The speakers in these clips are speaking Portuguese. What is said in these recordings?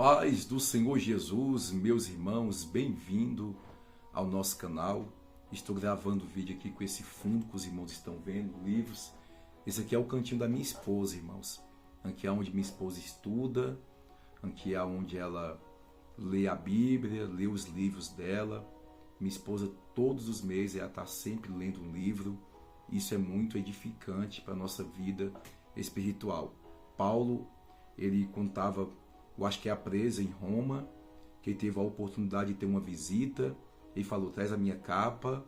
paz do Senhor Jesus, meus irmãos, bem-vindo ao nosso canal. Estou gravando o vídeo aqui com esse fundo que os irmãos estão vendo, livros. Esse aqui é o cantinho da minha esposa, irmãos. Aqui é onde minha esposa estuda, aqui é onde ela lê a Bíblia, lê os livros dela. Minha esposa, todos os meses, ela está sempre lendo um livro. Isso é muito edificante para a nossa vida espiritual. Paulo, ele contava, eu acho que é a presa em Roma, que ele teve a oportunidade de ter uma visita. Ele falou: traz a minha capa,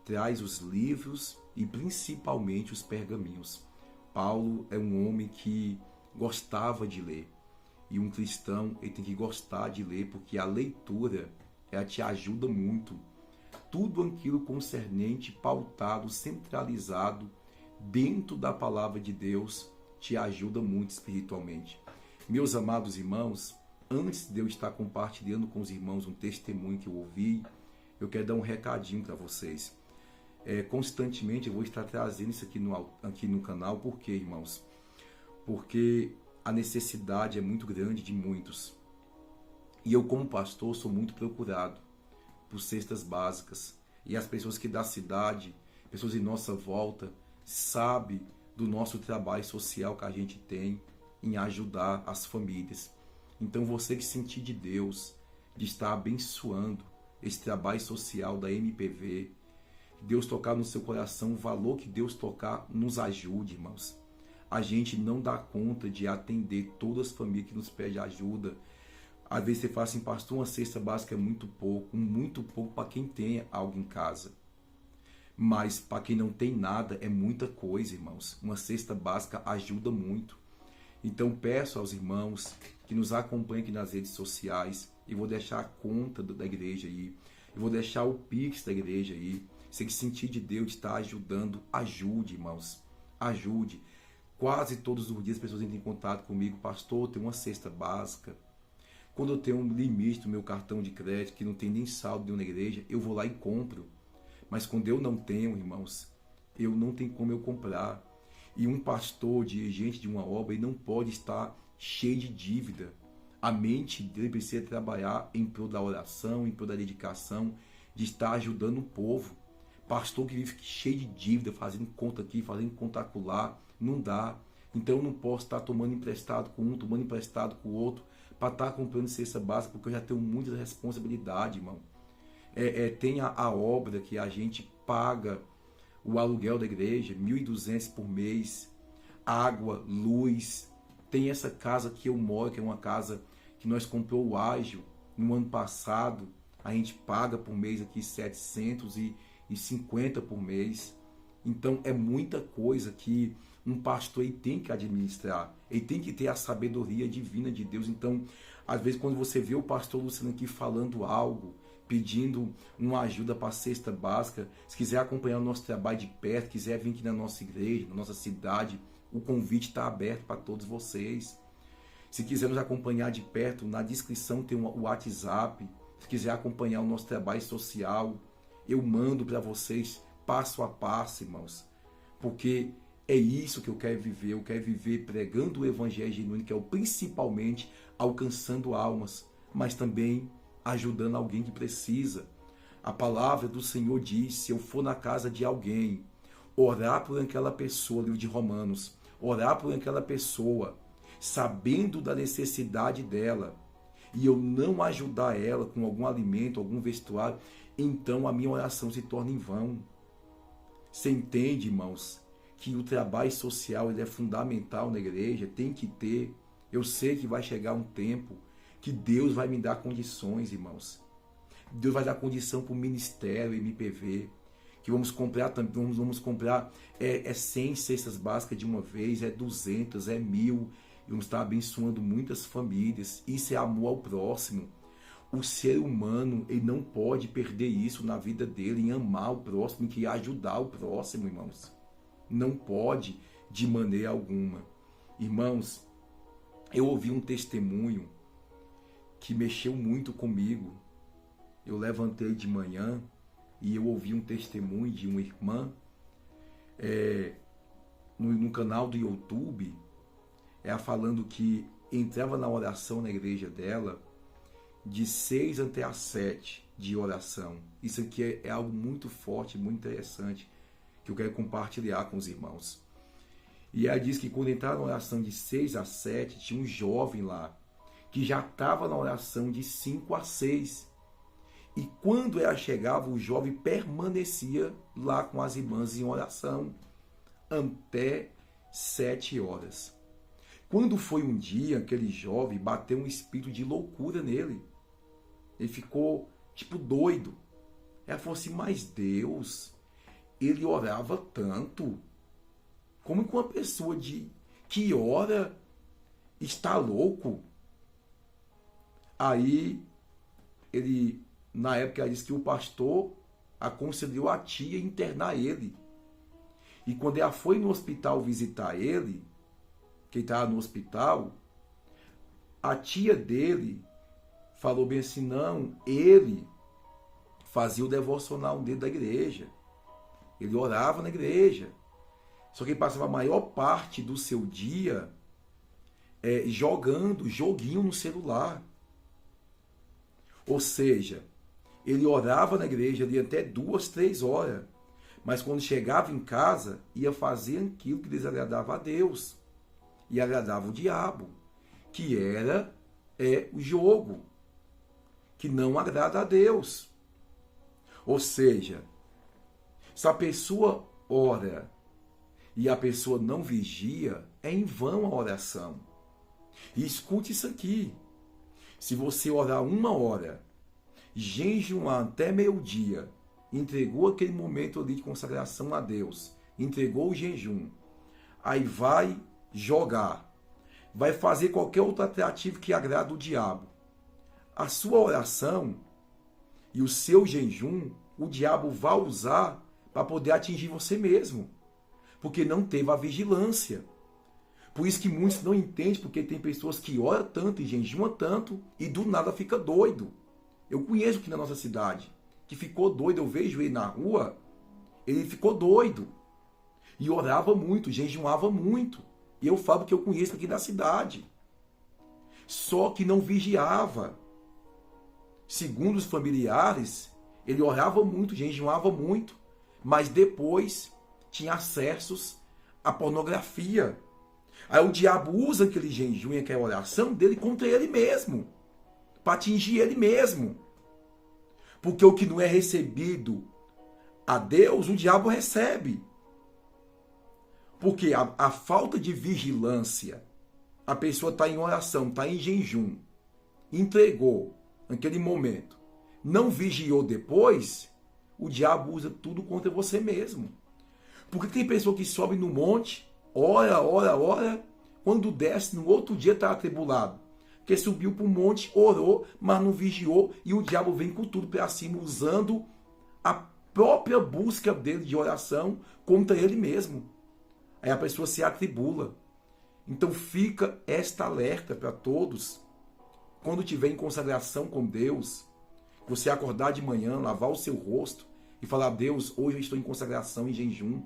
traz os livros e principalmente os pergaminhos. Paulo é um homem que gostava de ler. E um cristão, ele tem que gostar de ler, porque a leitura, ela te ajuda muito. Tudo aquilo concernente, pautado, centralizado dentro da palavra de Deus, te ajuda muito espiritualmente. Meus amados irmãos, antes de eu estar compartilhando com os irmãos um testemunho que eu ouvi, eu quero dar um recadinho para vocês. Constantemente eu vou estar trazendo isso aqui no canal. Por quê, irmãos? Porque a necessidade é muito grande de muitos. E eu, como pastor, sou muito procurado por cestas básicas. E as pessoas que da cidade, pessoas em nossa volta, sabem do nosso trabalho social que a gente tem em ajudar as famílias. Então você que sentir de Deus, de estar abençoando esse trabalho social da MPV, Deus tocar no seu coração, o valor que Deus tocar, nos ajude, irmãos. A gente não dá conta de atender todas as famílias que nos pedem ajuda. Às vezes você fala assim: pastor, uma cesta básica é muito pouco para quem tem algo em casa. Mas para quem não tem nada, é muita coisa, irmãos. Uma cesta básica ajuda muito. Então peço aos irmãos que nos acompanhem aqui nas redes sociais. Eu vou deixar a conta da igreja aí. Eu vou deixar o Pix da igreja aí. Se que sentir de Deus está ajudando, ajude, irmãos. Ajude. Quase todos os dias as pessoas entram em contato comigo: pastor, tem uma cesta básica. Quando eu tenho um limite no meu cartão de crédito, que não tem nem saldo na igreja, eu vou lá e compro. Mas quando eu não tenho, irmãos, eu não tenho como eu comprar. E um pastor, dirigente de uma obra, ele não pode estar cheio de dívida. A mente dele precisa trabalhar em prol da oração, em prol da dedicação, de estar ajudando o povo. Pastor que vive cheio de dívida, fazendo conta aqui, fazendo conta acolá, não dá. Então eu não posso estar tomando emprestado com um, tomando emprestado com o outro, para estar comprando cesta básica, porque eu já tenho muita responsabilidade, irmão. Tem a obra que a gente paga o aluguel da igreja, 1.200 por mês, água, luz. Tem essa casa que eu moro, que é uma casa que nós comprou o ágio no ano passado. A gente paga por mês aqui 750 por mês. Então é muita coisa que um pastor ele tem que administrar. Ele tem que ter a sabedoria divina de Deus. Então, às vezes, quando você vê o pastor Luciano aqui falando algo, pedindo uma ajuda para a cesta básica, se quiser acompanhar o nosso trabalho de perto, quiser vir aqui na nossa igreja, na nossa cidade, o convite está aberto para todos vocês. Se quiser nos acompanhar de perto, na descrição tem o WhatsApp. Se quiser acompanhar o nosso trabalho social, eu mando para vocês passo a passo, irmãos. Porque é isso que eu quero viver. Eu quero viver pregando o evangelho genuíno, que é o principalmente alcançando almas, mas também ajudando alguém que precisa. A palavra do Senhor diz: se eu for na casa de alguém, orar por aquela pessoa, livro de Romanos, orar por aquela pessoa, sabendo da necessidade dela, e eu não ajudar ela com algum alimento, algum vestuário, então a minha oração se torna em vão. Você entende, irmãos, que o trabalho social ele é fundamental na igreja, tem que ter. Eu sei que vai chegar um tempo que Deus vai me dar condições, irmãos. Deus vai dar condição para o ministério MPV, que vamos comprar 100 cestas básicas de uma vez, 200, 1.000, e vamos estar abençoando muitas famílias. Isso é amor ao próximo. O ser humano ele não pode perder isso na vida dele, em amar o próximo, em ajudar o próximo, irmãos. Não pode de maneira alguma. Irmãos, eu ouvi um testemunho que mexeu muito comigo. Eu levantei de manhã e eu ouvi um testemunho de uma irmã no canal do YouTube, falando que entrava na oração na igreja dela de 6 até às 7 de oração. Isso aqui é algo muito forte, muito interessante, que eu quero compartilhar com os irmãos. E ela diz que quando entrava na oração de 6 às 7, tinha um jovem lá, que já estava na oração de 5 às 6. E quando ela chegava, o jovem permanecia lá com as irmãs em oração até 7 horas. Quando foi um dia, aquele jovem bateu um espírito de loucura nele. Ele ficou tipo doido. Ela falou assim, mas Deus, ele orava tanto. Como que uma pessoa que ora está louco? Aí, na época, ela disse que o pastor aconselhou a tia internar ele. E quando ela foi no hospital visitar ele, que ele estava no hospital, a tia dele falou bem assim, não, ele fazia o devocional dele da igreja. Ele orava na igreja. Só que ele passava a maior parte do seu dia jogando joguinho no celular. Ou seja, ele orava na igreja ali até 2, 3 horas. Mas quando chegava em casa, ia fazer aquilo que desagradava a Deus. E agradava o diabo. Que era o jogo. Que não agrada a Deus. Ou seja, se a pessoa ora e a pessoa não vigia, é em vão a oração. E escute isso aqui. Se você orar 1 hora, jejuar até meio-dia, entregou aquele momento ali de consagração a Deus, entregou o jejum, aí vai jogar, vai fazer qualquer outro atrativo que agrada o diabo. A sua oração e o seu jejum, o diabo vai usar para poder atingir você mesmo. Porque não teve a vigilância. Por isso que muitos não entendem, porque tem pessoas que oram tanto e jejuam tanto e do nada fica doido. Eu conheço aqui na nossa cidade, que ficou doido, eu vejo ele na rua, ele ficou doido. E orava muito, jejuava muito. E eu falo que eu conheço aqui da cidade. Só que não vigiava. Segundo os familiares, ele orava muito, jejuava muito, mas depois tinha acessos à pornografia. Aí o diabo usa aquele jejum e aquela oração dele contra ele mesmo, para atingir ele mesmo. Porque o que não é recebido a Deus, o diabo recebe. Porque a falta de vigilância, a pessoa está em oração, está em jejum, entregou naquele momento, não vigiou depois, o diabo usa tudo contra você mesmo. Porque tem pessoa que sobe no monte, ora, quando desce, no outro dia está atribulado. Porque subiu para o monte, orou, mas não vigiou, e o diabo vem com tudo para cima, usando a própria busca dele de oração contra ele mesmo. Aí a pessoa se atribula. Então fica esta alerta para todos, quando estiver em consagração com Deus, você acordar de manhã, lavar o seu rosto e falar, Deus, hoje eu estou em consagração, em jejum.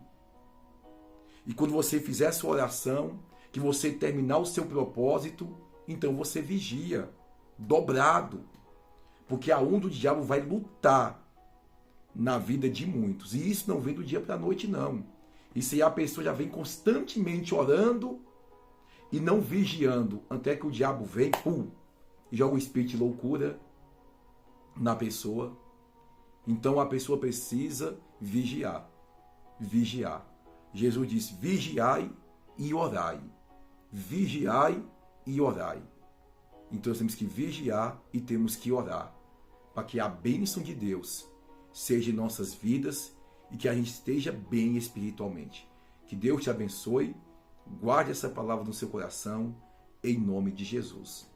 E quando você fizer a sua oração, que você terminar o seu propósito, então você vigia, dobrado. Porque a onda do diabo vai lutar na vida de muitos. E isso não vem do dia para a noite, não. Isso aí a pessoa já vem constantemente orando e não vigiando, até que o diabo vem, e joga o espírito de loucura na pessoa. Então a pessoa precisa vigiar. Vigiar. Jesus disse, vigiai e orai. Vigiai e orai. Então nós temos que vigiar e temos que orar, para que a bênção de Deus seja em nossas vidas e que a gente esteja bem espiritualmente. Que Deus te abençoe, guarde essa palavra no seu coração, em nome de Jesus.